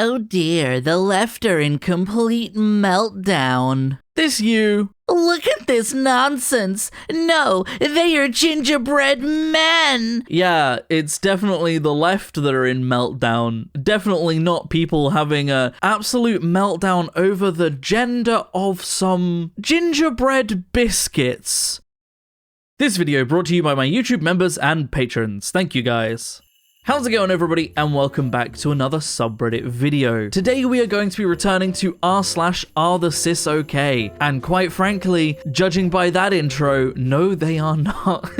Oh dear, the left are in complete meltdown. This you. Look at this nonsense. No, they are gingerbread men. Yeah, it's definitely the left that are in meltdown. Definitely not people having a absolute meltdown over the gender of some gingerbread biscuits. This video brought to you by my YouTube members and patrons. Thank you guys. How's it going, everybody, and welcome back to another subreddit video. Today we are going to be returning to r/AreTheCisOk, and quite frankly, judging by that intro, no they are not.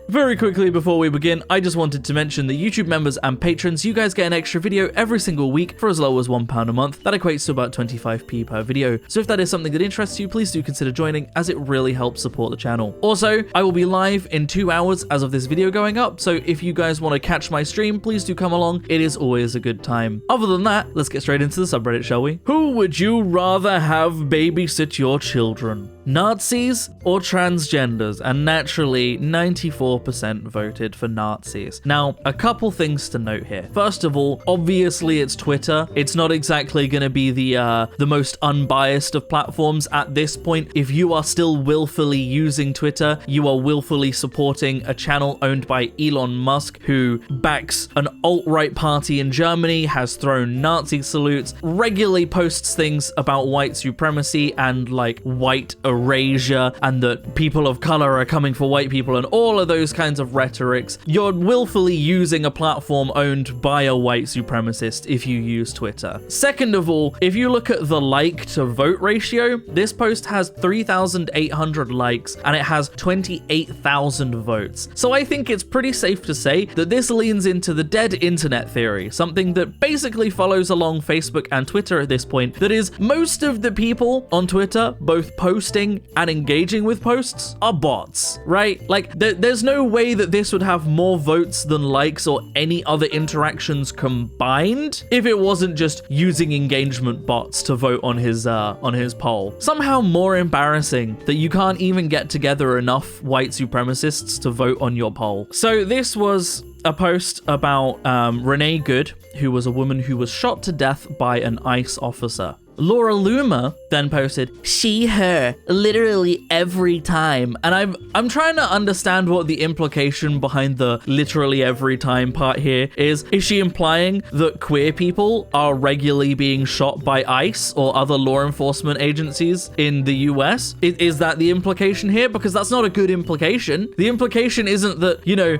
Very quickly before we begin, I just wanted to mention that YouTube members and patrons, you guys get an extra video every single week for as low as £1 a month. That equates to about 25p per video. So if that is something that interests you, please do consider joining, as it really helps support the channel. Also, I will be live in 2 hours as of this video going up, so if you guys want to catch my stream, please do come along. It is always a good time. Other than that, let's get straight into the subreddit, shall we? Who would you rather have babysit your children? Nazis or transgenders? And naturally, 94% voted for Nazis. Now, a couple things to note here. First of all, obviously it's Twitter. It's not exactly going to be the most unbiased of platforms at this point. If you are still willfully using Twitter, you are willfully supporting a channel owned by Elon Musk, who backs an alt-right party in Germany, has thrown Nazi salutes, regularly posts things about white supremacy and like white erasure, and that people of color are coming for white people, and all of those kinds of rhetorics. You're willfully using a platform owned by a white supremacist if you use Twitter. Second of all, if you look at the like to vote ratio, this post has 3,800 likes and it has 28,000 votes. So I think it's pretty safe to say that this leans into the dead internet theory, something that basically follows along Facebook and Twitter at this point, that is, most of the people on Twitter, both posting and engaging with posts, are bots, right? Like, there's no way that this would have more votes than likes or any other interactions combined if it wasn't just using engagement bots to vote on his poll. Somehow more embarrassing that you can't even get together enough white supremacists to vote on your poll. So this was a post about Renee Good, who was a woman who was shot to death by an ICE officer. Laura Loomer then posted, "She, her, literally every time." And I'm trying to understand what the implication behind the literally every time part here is. Is she implying that queer people are regularly being shot by ICE or other law enforcement agencies in the US? Is that the implication here? Because that's not a good implication. The implication isn't that, you know,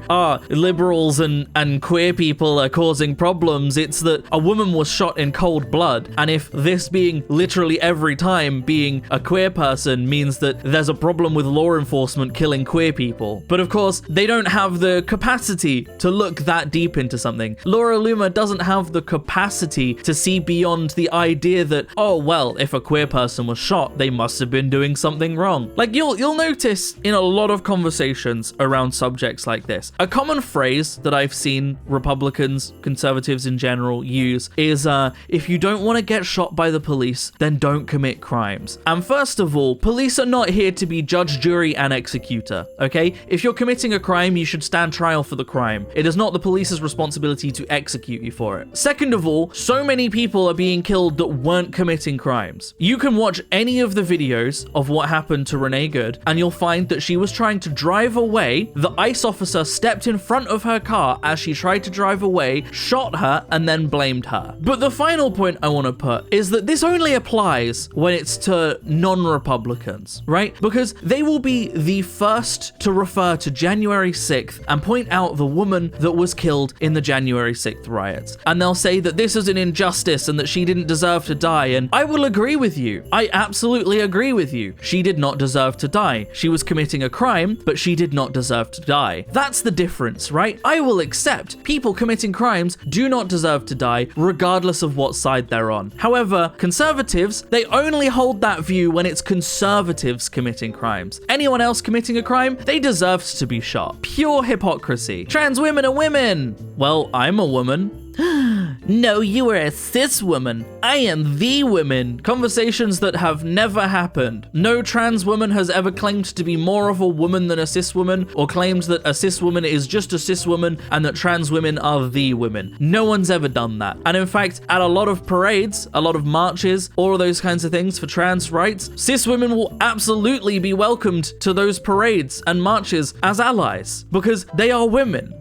liberals and queer people are causing problems. It's that a woman was shot in cold blood. And if this being literally every time being a queer person means that there's a problem with law enforcement killing queer people. But of course, they don't have the capacity to look that deep into something. Laura Loomer doesn't have the capacity to see beyond the idea that, oh, well, if a queer person was shot, they must have been doing something wrong. Like, you'll notice in a lot of conversations around subjects like this, a common phrase that I've seen Republicans, conservatives in general use is, if you don't want to get shot by the police, then don't commit crimes. And first of all, police are not here to be judge, jury, and executor, okay? If you're committing a crime, you should stand trial for the crime. It is not the police's responsibility to execute you for it. Second of all, so many people are being killed that weren't committing crimes. You can watch any of the videos of what happened to Renee Good, and you'll find that she was trying to drive away. The ICE officer stepped in front of her car as she tried to drive away, shot her, and then blamed her. But the final point I want to put is that this only applies when it's to non-Republicans, right? Because they will be the first to refer to January 6th and point out the woman that was killed in the January 6th riots. And they'll say that this is an injustice and that she didn't deserve to die. And I will agree with you. I absolutely agree with you. She did not deserve to die. She was committing a crime, but she did not deserve to die. That's the difference, right? I will accept people committing crimes do not deserve to die, regardless of what side they're on. However, conservatives, they only hold that view when it's conservatives committing crimes. Anyone else committing a crime, they deserve to be shot. Pure hypocrisy. Trans women are women. Well, I'm a woman. No, you are a cis woman. I am the woman. Conversations that have never happened. No trans woman has ever claimed to be more of a woman than a cis woman, or claimed that a cis woman is just a cis woman and that trans women are the women. No one's ever done that. And in fact, at a lot of parades, a lot of marches, all of those kinds of things for trans rights, cis women will absolutely be welcomed to those parades and marches as allies because they are women.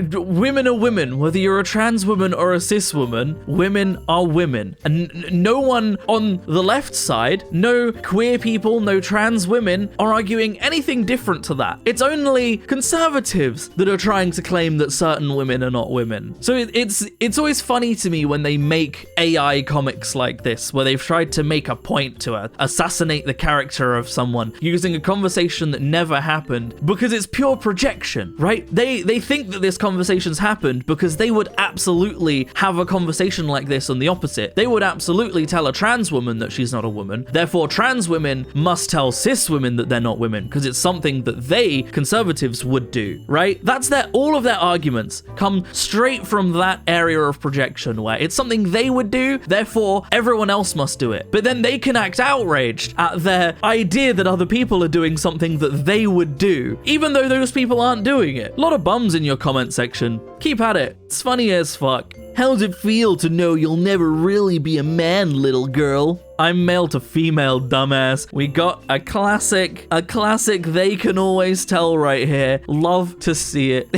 Women are women, whether you're a trans woman or a cis woman, women are women. And no one on the left side, no queer people, no trans women are arguing anything different to that. It's only conservatives that are trying to claim that certain women are not women. So it's always funny to me when they make AI comics like this, where they've tried to make a point to assassinate the character of someone using a conversation that never happened, because it's pure projection, right? They think that this conversation's happened because they would absolutely have a conversation like this on the opposite. They would absolutely tell a trans woman that she's not a woman. Therefore, trans women must tell cis women that they're not women because it's something that they, conservatives, would do, right? All of their arguments come straight from that area of projection where it's something they would do, therefore everyone else must do it. But then they can act outraged at their idea that other people are doing something that they would do, even though those people aren't doing it. A lot of bums in your comment section. Keep at it. It's funny as fuck. How's it feel to know you'll never really be a man, little girl? I'm male to female, dumbass. We got a classic they can always tell right here. Love to see it.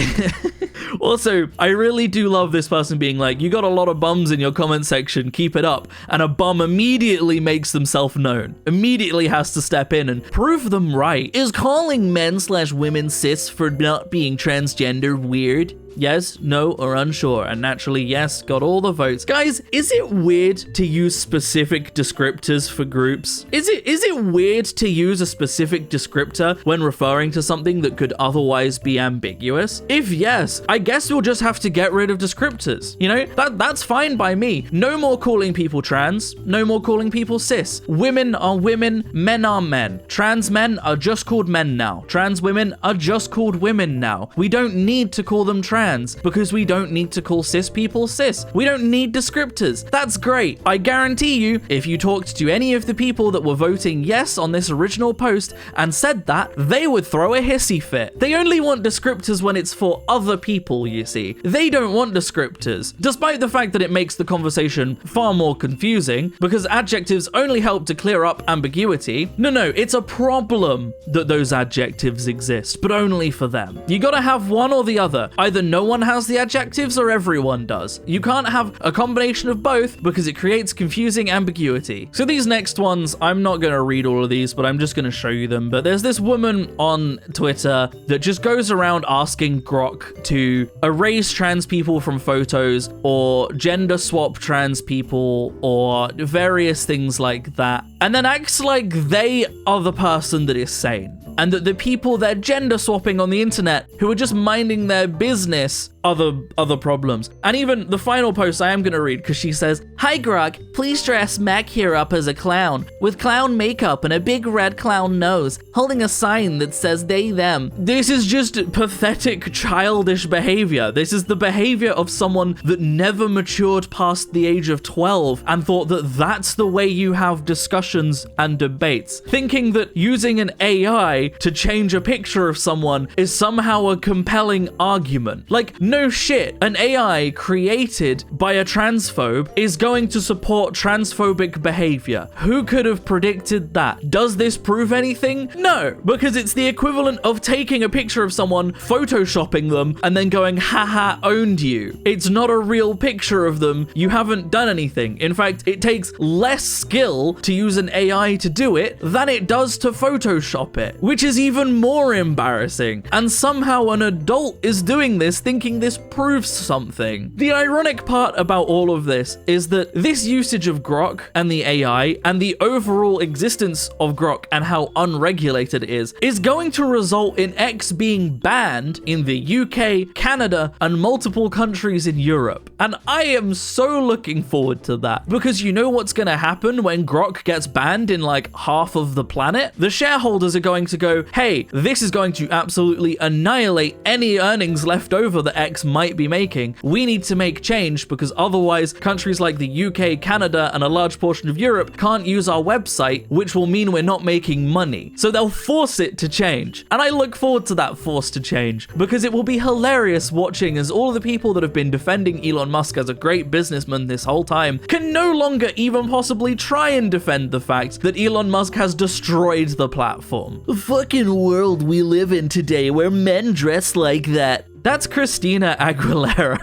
Also, I really do love this person being like, you got a lot of bums in your comment section, keep it up. And a bum immediately makes themselves known. Immediately has to step in and prove them right. Is calling men/women cis for not being transgender weird? Yes, no, or unsure, and naturally yes, got all the votes. Guys, is it weird to use specific descriptors for groups? Is it weird to use a specific descriptor when referring to something that could otherwise be ambiguous? If yes, I guess we'll just have to get rid of descriptors. You know, that's fine by me. No more calling people trans, no more calling people cis. Women are women, men are men. Trans men are just called men now. Trans women are just called women now. We don't need to call them trans because we don't need to call cis people cis. We don't need descriptors. That's great. I guarantee you, if you talked to any of the people that were voting yes on this original post and said that, they would throw a hissy fit. They only want descriptors when it's for other people, you see. They don't want descriptors, despite the fact that it makes the conversation far more confusing because adjectives only help to clear up ambiguity. No, it's a problem that those adjectives exist, but only for them. You gotta have one or the other. Either no one has the adjectives or everyone does. You can't have a combination of both because it creates confusing ambiguity. So these next ones, I'm not going to read all of these, but I'm just going to show you them. But there's this woman on Twitter that just goes around asking Grok to erase trans people from photos or gender swap trans people or various things like that, and then acts like they are the person that is sane. And that the people they're gender swapping on the internet who are just minding their business other problems. And even the final post I am going to read because she says, "Hi Grok, please dress Mac here up as a clown with clown makeup and a big red clown nose, holding a sign that says they, them." This is just pathetic, childish behavior. This is the behavior of someone that never matured past the age of 12 and thought that that's the way you have discussions and debates. Thinking that using an AI to change a picture of someone is somehow a compelling argument. Like, no shit, an AI created by a transphobe is going to support transphobic behavior. Who could have predicted that? Does this prove anything? No, because it's the equivalent of taking a picture of someone, photoshopping them, and then going, haha, owned you. It's not a real picture of them. You haven't done anything. In fact, it takes less skill to use an AI to do it than it does to Photoshop it, which is even more embarrassing. And somehow an adult is doing this thinking this proves something. The ironic part about all of this is that this usage of Grok and the AI and the overall existence of Grok and how unregulated it is going to result in X being banned in the UK, Canada, and multiple countries in Europe. And I am so looking forward to that because you know what's going to happen when Grok gets banned in like half of the planet? The shareholders are going to go, hey, this is going to absolutely annihilate any earnings left over that X X might be making. We need to make change because otherwise countries like the UK, Canada, and a large portion of Europe can't use our website, which will mean we're not making money. So they'll force it to change. And I look forward to that force to change because it will be hilarious watching as all of the people that have been defending Elon Musk as a great businessman this whole time can no longer even possibly try and defend the fact that Elon Musk has destroyed the platform. The fucking world we live in today where men dress like that. That's Christina Aguilera.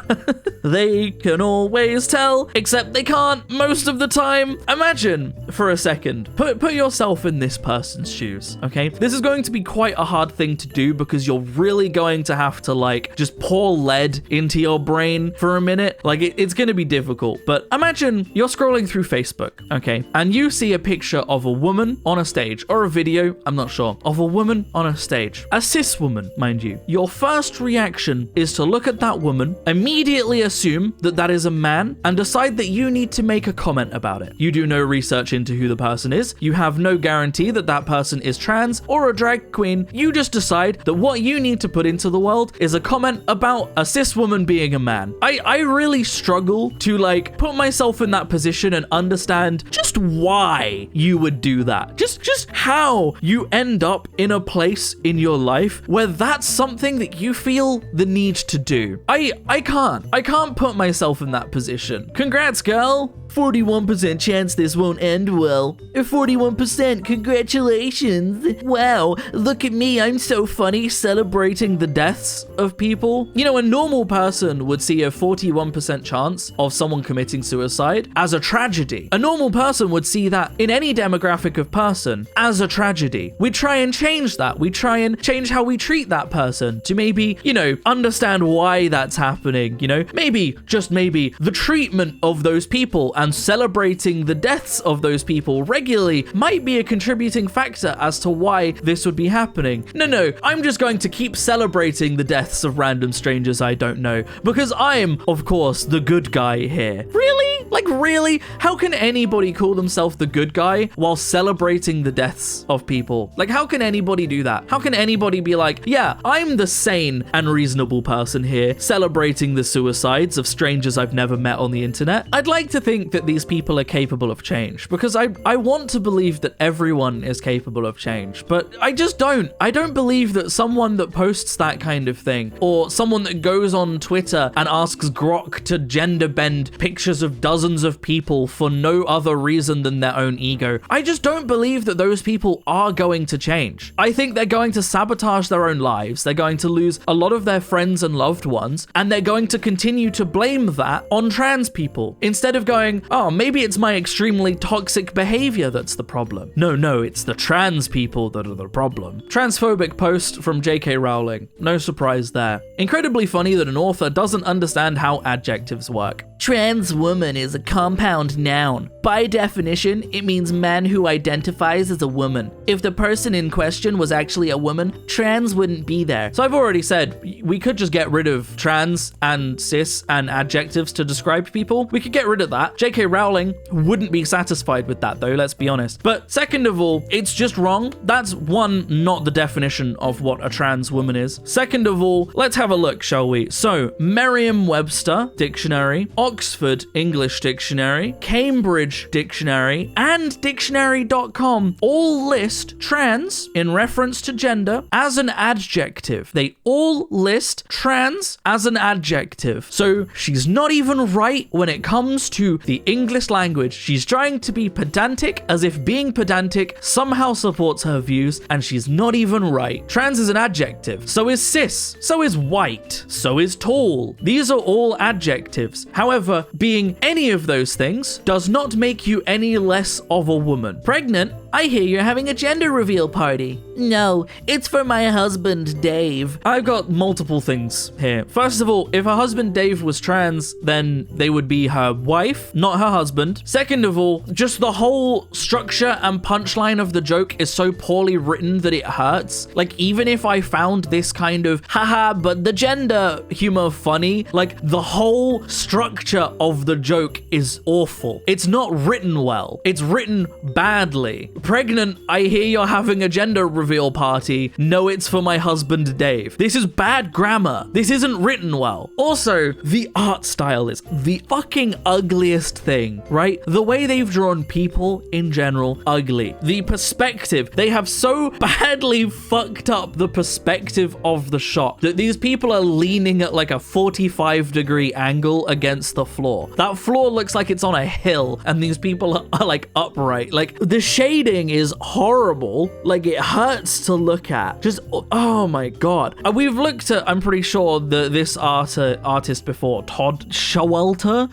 They can always tell, except they can't most of the time. Imagine for a second, put yourself in this person's shoes, okay? This is going to be quite a hard thing to do because you're really going to have to like just pour lead into your brain for a minute. Like it's going to be difficult, but imagine you're scrolling through Facebook, okay? And you see a picture of a woman on a stage or a video, I'm not sure, of a woman on a stage. A cis woman, mind you. Your first reaction is to look at that woman, immediately assume that that is a man, and decide that you need to make a comment about it. You do no research into who the person is. You have no guarantee that that person is trans or a drag queen. You just decide that what you need to put into the world is a comment about a cis woman being a man. I really struggle to like put myself in that position and understand just why you would do that. Just how you end up in a place in your life where that's something that you feel the need to do. I can't put myself in that position. Congrats, girl. 41% chance this won't end well. 41%, congratulations. Wow, look at me, I'm so funny Celebrating the deaths of people. You know, a normal person would see a 41% chance of someone committing suicide as a tragedy. A normal person would see that in any demographic of person as a tragedy. We try and change that. We try and change how we treat that person to maybe, you know, understand why that's happening, you know? Maybe, just maybe, the treatment of those people and celebrating the deaths of those people regularly might be a contributing factor as to why this would be happening. No, I'm just going to keep celebrating the deaths of random strangers I don't know because I'm, of course, the good guy here. Really? Like, really? How can anybody call themselves the good guy while celebrating the deaths of people? Like, how can anybody do that? How can anybody be like, yeah, I'm the sane and reasonable person here, celebrating the suicides of strangers I've never met on the internet? I'd like to think that these people are capable of change because I want to believe that everyone is capable of change, but I just don't. I don't believe that someone that posts that kind of thing or someone that goes on Twitter and asks Grok to gender bend pictures of dozens of people for no other reason than their own ego. I just don't believe that those people are going to change. I think they're going to sabotage their own lives. They're going to lose a lot of their friends and loved ones, and they're going to continue to blame that on trans people instead of going, oh, maybe it's my extremely toxic behavior that's the problem. No, it's the trans people that are the problem. Transphobic post from J.K. Rowling. No surprise there. Incredibly funny that an author doesn't understand how adjectives work. Trans woman is a compound noun. By definition, it means man who identifies as a woman. If the person in question was actually a woman, trans wouldn't be there. So I've already said, we could just get rid of trans and cis and adjectives to describe people. We could get rid of that. J.K. Rowling wouldn't be satisfied with that though, let's be honest. But second of all, it's just wrong. That's one, not the definition of what a trans woman is. Second of all, let's have a look, shall we? So, Merriam-Webster Dictionary, Oxford English Dictionary, Cambridge Dictionary, and Dictionary.com all list trans in reference to gender as an adjective. They all list trans as an adjective. So she's not even right when it comes to the English language. She's trying to be pedantic as if being pedantic somehow supports her views, and she's not even right. Trans is an adjective. So is cis. So is white. So is tall. These are all adjectives. However, being any of those things does not make you any less of a woman. Pregnant? I hear you're having a gender reveal party. No, it's for my husband, Dave. I've got multiple things here. First of all, if her husband Dave was trans, then they would be her wife, not her husband. Second of all, just the whole structure and punchline of the joke is so poorly written that it hurts. Like, even if I found this kind of haha, but the gender humor funny, like the whole structure of the joke is awful. It's not written well. It's written badly. pregnant, I hear you're having a gender reveal party. No, it's for my husband, Dave. This is bad grammar. This isn't written well. Also, the art style is the fucking ugliest thing, right? The way they've drawn people in general, ugly. The perspective, they have so badly fucked up the perspective of the shot that these people are leaning at like a 45-degree angle against the floor. That floor looks like it's on a hill and these people are like upright. Like the shading is horrible. Like it hurts to look at. Just, oh my God. We've looked at, I'm pretty sure, this artist before, Todd Showalter.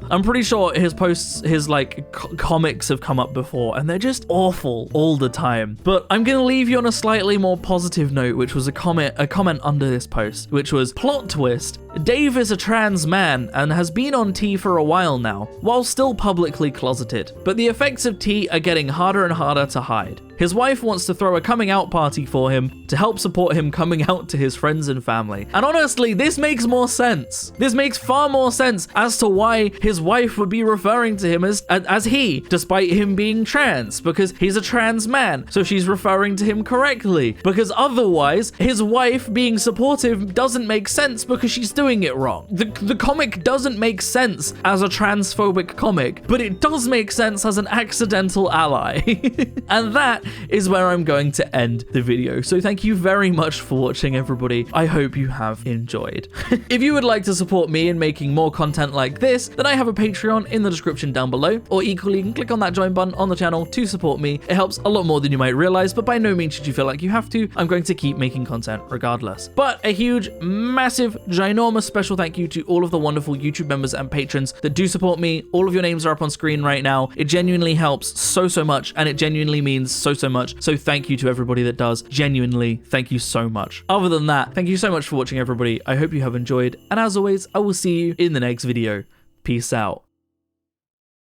I'm pretty sure his posts, his like comics have come up before and they're just awful all the time. But I'm gonna leave you on a slightly more positive note, which was a comment under this post, which was, plot twist, Dave is a trans man and has been on T for a while now, while still publicly closeted. But the effects of T are getting harder and harder to hide. His wife wants to throw a coming out party for him to help support him coming out to his friends and family. And honestly, this makes more sense. This makes far more sense as to why his wife would be referring to him as he, despite him being trans, because he's a trans man. So she's referring to him correctly, because otherwise his wife being supportive doesn't make sense because she's doing it wrong. The comic doesn't make sense as a transphobic comic, but it does make sense as an accidental ally. And that is where I'm going to end the video. So thank you very much for watching, everybody. I hope you have enjoyed. If you would like to support me in making more content like this, then I have a Patreon in the description down below, or equally you can click on that join button on the channel to support me. It helps a lot more than you might realize, but by no means should you feel like you have to. I'm going to keep making content regardless. But a huge, massive, ginormous special thank you to all of the wonderful YouTube members and patrons that do support me. All of your names are up on screen right now. It genuinely helps so much, and it genuinely means so much. So thank you to everybody that does. Genuinely, thank you so much. Other than that, thank you so much for watching, everybody. I hope you have enjoyed, and as always, I will see you in the next video. Peace out.